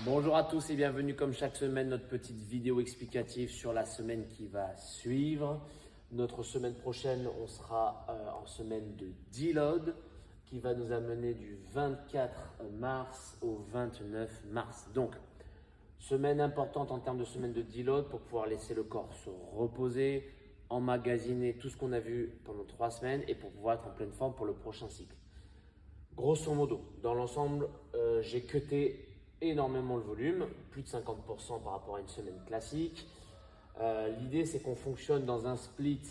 Bonjour à tous et bienvenue comme chaque semaine notre petite vidéo explicative sur la semaine qui va suivre. Notre semaine prochaine, on sera en semaine de deload qui va nous amener du 24 mars au 29 mars. Donc, semaine importante en termes de semaine de deload pour pouvoir laisser le corps se reposer, emmagasiner tout ce qu'on a vu pendant 3 semaines et pour pouvoir être en pleine forme pour le prochain cycle. Grosso modo, dans l'ensemble, j'ai cuté énormément le volume, plus de 50% par rapport à une semaine classique. L'idée, c'est qu'on fonctionne dans un split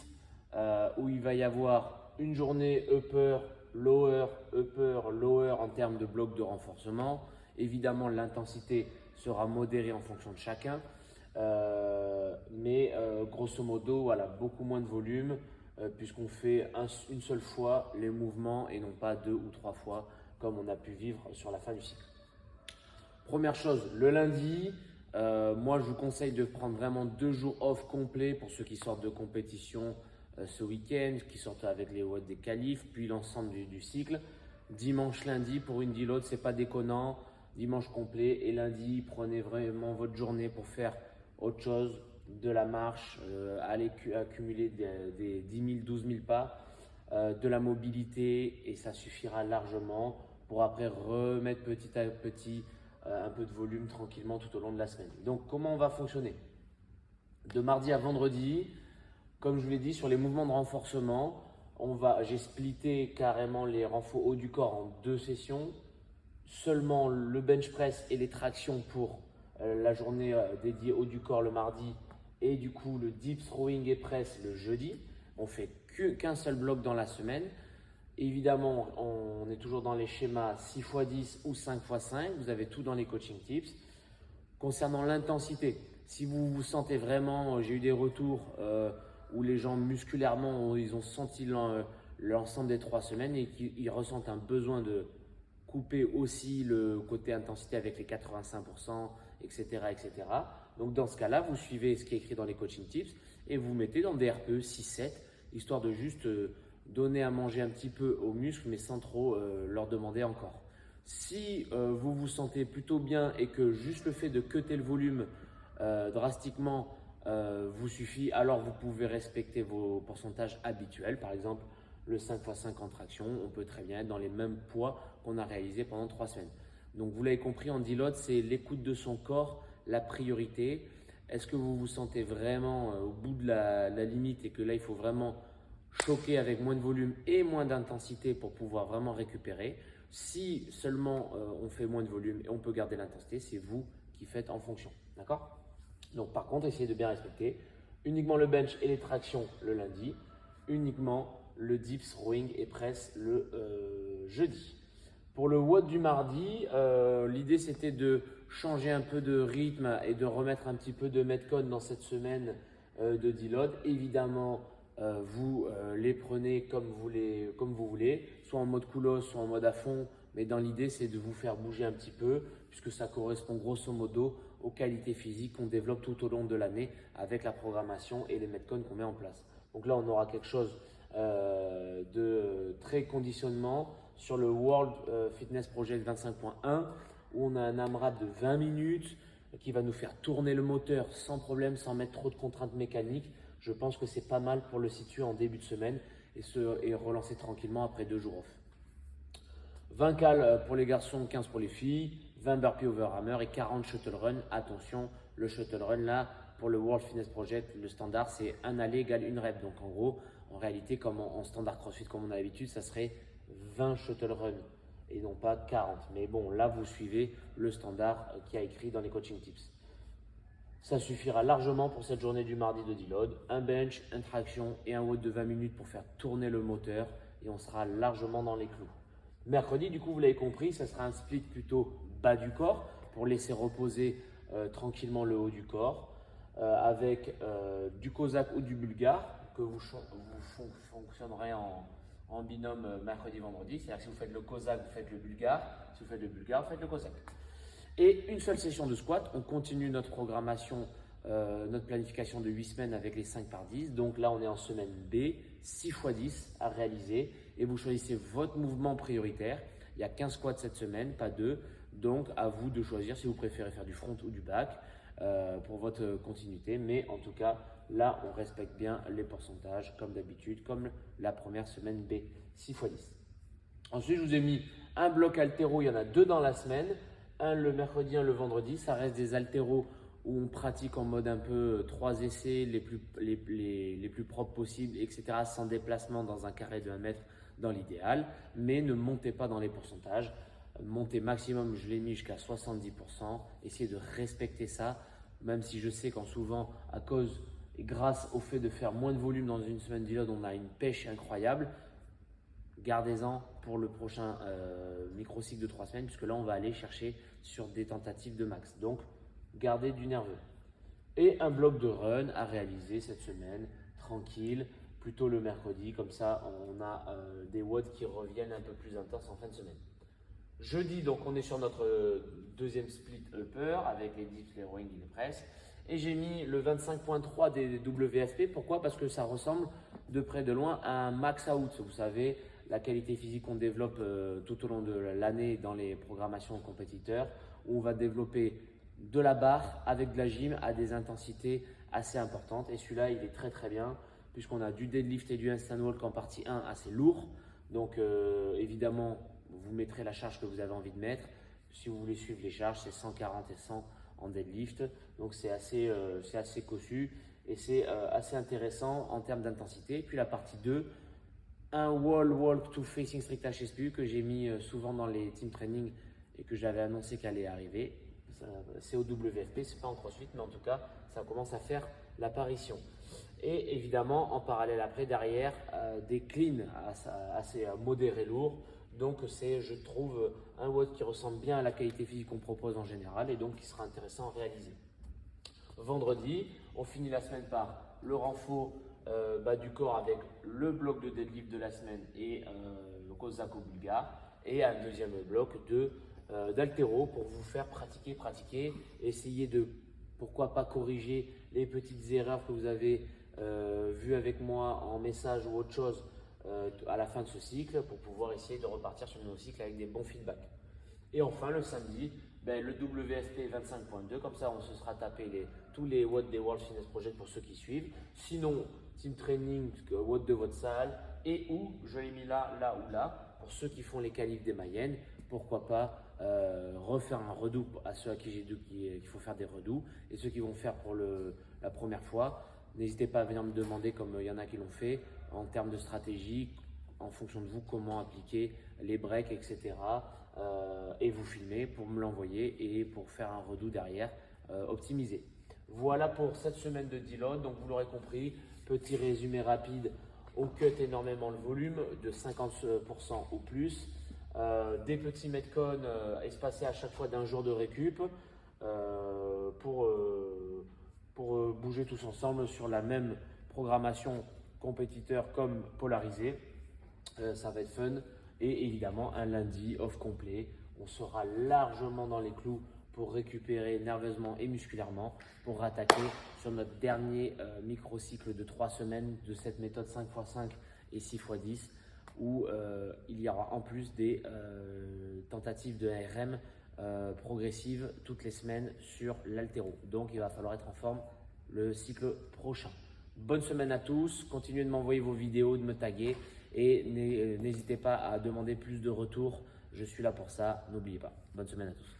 où il va y avoir une journée upper, lower en termes de blocs de renforcement. Évidemment, l'intensité sera modérée en fonction de chacun. Mais grosso modo, voilà, beaucoup moins de volume puisqu'on fait une seule fois les mouvements et non pas 2 ou 3 fois comme on a pu vivre sur la fin du cycle. Première chose, le lundi, moi je vous conseille de prendre vraiment 2 jours off complets pour ceux qui sortent de compétition ce week-end, qui sortent avec les watts des qualifs, puis l'ensemble du cycle. Dimanche, lundi pour une deload, c'est pas déconnant. Dimanche complet et lundi, prenez vraiment votre journée pour faire autre chose, de la marche, aller accumuler des 10 000, 12 000 pas, de la mobilité et ça suffira largement pour après remettre petit à petit un peu de volume tranquillement tout au long de la semaine. Donc comment on va fonctionner? De mardi à vendredi, comme je vous l'ai dit, sur les mouvements de renforcement, j'ai splitté carrément les renforts haut du corps en 2 sessions. Seulement le bench press et les tractions pour la journée dédiée haut du corps le mardi et du coup le dips, rowing et press le jeudi. On fait qu'un seul bloc dans la semaine. Évidemment, on est toujours dans les schémas 6x10 ou 5x5. Vous avez tout dans les coaching tips. Concernant l'intensité, si vous vous sentez vraiment, j'ai eu des retours où les gens musculairement, ils ont senti l'ensemble des 3 semaines et qu'ils ressentent un besoin de couper aussi le côté intensité avec les 85%, etc., etc. Donc dans ce cas-là, vous suivez ce qui est écrit dans les coaching tips et vous mettez dans des RPE 6-7, histoire de juste donner à manger un petit peu aux muscles, mais sans trop leur demander encore. Si vous vous sentez plutôt bien et que juste le fait de cutter le volume drastiquement vous suffit, alors vous pouvez respecter vos pourcentages habituels. Par exemple, le 5x5 en traction, on peut très bien être dans les mêmes poids qu'on a réalisé pendant 3 semaines. Donc vous l'avez compris, en deload, c'est l'écoute de son corps, la priorité. Est-ce que vous vous sentez vraiment au bout de la limite et que là, il faut vraiment choquer avec moins de volume et moins d'intensité pour pouvoir vraiment récupérer? Si seulement on fait moins de volume et on peut garder l'intensité, c'est vous qui faites en fonction. D'accord? Donc par contre, essayez de bien respecter uniquement le bench et les tractions le lundi, uniquement le dips, rowing et press le jeudi. Pour le WOD du mardi, l'idée c'était de changer un peu de rythme et de remettre un petit peu de metcon dans cette semaine de deload. Évidemment, vous les prenez comme vous voulez, soit en mode coolos, soit en mode à fond. Mais dans l'idée, c'est de vous faire bouger un petit peu puisque ça correspond grosso modo aux qualités physiques qu'on développe tout au long de l'année avec la programmation et les metcons qu'on met en place. Donc là, on aura quelque chose de très conditionnement sur le World Fitness Project 25.1 où on a un AMRAP de 20 minutes qui va nous faire tourner le moteur sans problème, sans mettre trop de contraintes mécaniques. Je pense que c'est pas mal pour le situer en début de semaine et relancer tranquillement après 2 jours off. 20 cales pour les garçons, 15 pour les filles, 20 burpees over hammer et 40 shuttle run. Attention, le shuttle run là, pour le World Fitness Project, le standard c'est un aller égale une rep. Donc en gros, en réalité, comme en standard CrossFit comme on a l'habitude, ça serait 20 shuttle run et non pas 40. Mais bon, là vous suivez le standard qui a écrit dans les coaching tips. Ça suffira largement pour cette journée du mardi de deload. Un bench, une traction et un WOD de 20 minutes pour faire tourner le moteur et on sera largement dans les clous. Mercredi, du coup, vous l'avez compris, ça sera un split plutôt bas du corps pour laisser reposer tranquillement le haut du corps avec du cosaque ou du bulgare que vous fonctionnerez en binôme mercredi-vendredi. C'est-à-dire que si vous faites le cosaque, vous faites le bulgare. Si vous faites le bulgare, vous faites le cosaque. Et une seule session de squat. On continue notre programmation, notre planification de 8 semaines avec les 5 par 10. Donc là, on est en semaine B, 6x10 à réaliser. Et vous choisissez votre mouvement prioritaire. Il y a 15 squats cette semaine, pas 2. Donc, à vous de choisir si vous préférez faire du front ou du back pour votre continuité. Mais en tout cas, là, on respecte bien les pourcentages comme d'habitude, comme la première semaine B, 6x10. Ensuite, je vous ai mis un bloc haltéro. Il y en a 2 dans la semaine. Un le mercredi, un le vendredi. Ça reste des haltéros où on pratique en mode un peu 3 essais les plus propres possibles, etc. Sans déplacement dans un carré de 1 mètre dans l'idéal. Mais ne montez pas dans les pourcentages. Montez maximum, je l'ai mis jusqu'à 70%. Essayez de respecter ça, même si je sais qu'en souvent, à cause et grâce au fait de faire moins de volume dans une semaine deload, on a une pêche incroyable. Gardez-en pour le prochain microcycle de 3 semaines, puisque là, on va aller chercher sur des tentatives de max. Donc, gardez du nerveux. Et un bloc de run à réaliser cette semaine, tranquille, plutôt le mercredi. Comme ça, on a des watts qui reviennent un peu plus intenses en fin de semaine. Jeudi, donc, on est sur notre deuxième split upper avec les dips, les rowing et les presses. Et j'ai mis le 25.3 des WFP. Pourquoi? Parce que ça ressemble de près de loin à un max out. Vous savez, la qualité physique qu'on développe tout au long de l'année dans les programmations compétiteurs, où on va développer de la barre avec de la gym à des intensités assez importantes. Et celui-là, il est très très bien puisqu'on a du deadlift et du handstand walk en partie 1 assez lourd. Donc évidemment, vous mettrez la charge que vous avez envie de mettre. Si vous voulez suivre les charges, c'est 140 et 100 en deadlift. Donc c'est assez cossu et c'est assez intéressant en termes d'intensité. Puis la partie 2, un wall walk to facing strict HSPU que j'ai mis souvent dans les team training et que j'avais annoncé qu'elle allait arriver. C'est au WFP, c'est pas en CrossFit, mais en tout cas, ça commence à faire l'apparition. Et évidemment, en parallèle après, derrière, des cleans assez modérés lourds. Donc c'est, je trouve, un WOD qui ressemble bien à la qualité physique qu'on propose en général et donc qui sera intéressant à réaliser. Vendredi, on finit la semaine par le renfort bas du corps avec le bloc de deadlift de la semaine et le Kozako bulgare et un deuxième bloc d'haltéro pour vous faire pratiquer, essayer de, pourquoi pas, corriger les petites erreurs que vous avez vues avec moi en message ou autre chose à la fin de ce cycle pour pouvoir essayer de repartir sur un nouveau cycle avec des bons feedbacks. Et enfin, le samedi, le WFP 25.2, comme ça on se sera tapé tous les watts des World Fitness Project pour ceux qui suivent. Sinon, team training, watts de votre salle et où je l'ai mis là ou là pour ceux qui font les qualifs des Mayennes. Pourquoi pas refaire un redout à ceux à qui j'ai dit qu'il faut faire des redouts et ceux qui vont faire pour la première fois. N'hésitez pas à venir me demander, comme il y en a qui l'ont fait, en termes de stratégie, en fonction de vous, comment appliquer les breaks, etc. Et vous filmer pour me l'envoyer et pour faire un redout derrière optimisé. Voilà pour cette semaine de deload. Donc vous l'aurez compris, petit résumé rapide, on cut énormément le volume de 50% ou plus. Des petits metcons espacés à chaque fois d'un jour de récup pour bouger tous ensemble sur la même programmation compétiteur comme polarisé. Ça va être fun. Et évidemment, un lundi off complet. On sera largement dans les clous pour récupérer nerveusement et musculairement pour rattaquer sur notre dernier microcycle de 3 semaines de cette méthode 5x5 et 6x10 où il y aura en plus des tentatives de ARM progressives toutes les semaines sur l'haltéro. Donc, il va falloir être en forme le cycle prochain. Bonne semaine à tous. Continuez de m'envoyer vos vidéos, de me taguer et n'hésitez pas à demander plus de retours. Je suis là pour ça. N'oubliez pas. Bonne semaine à tous.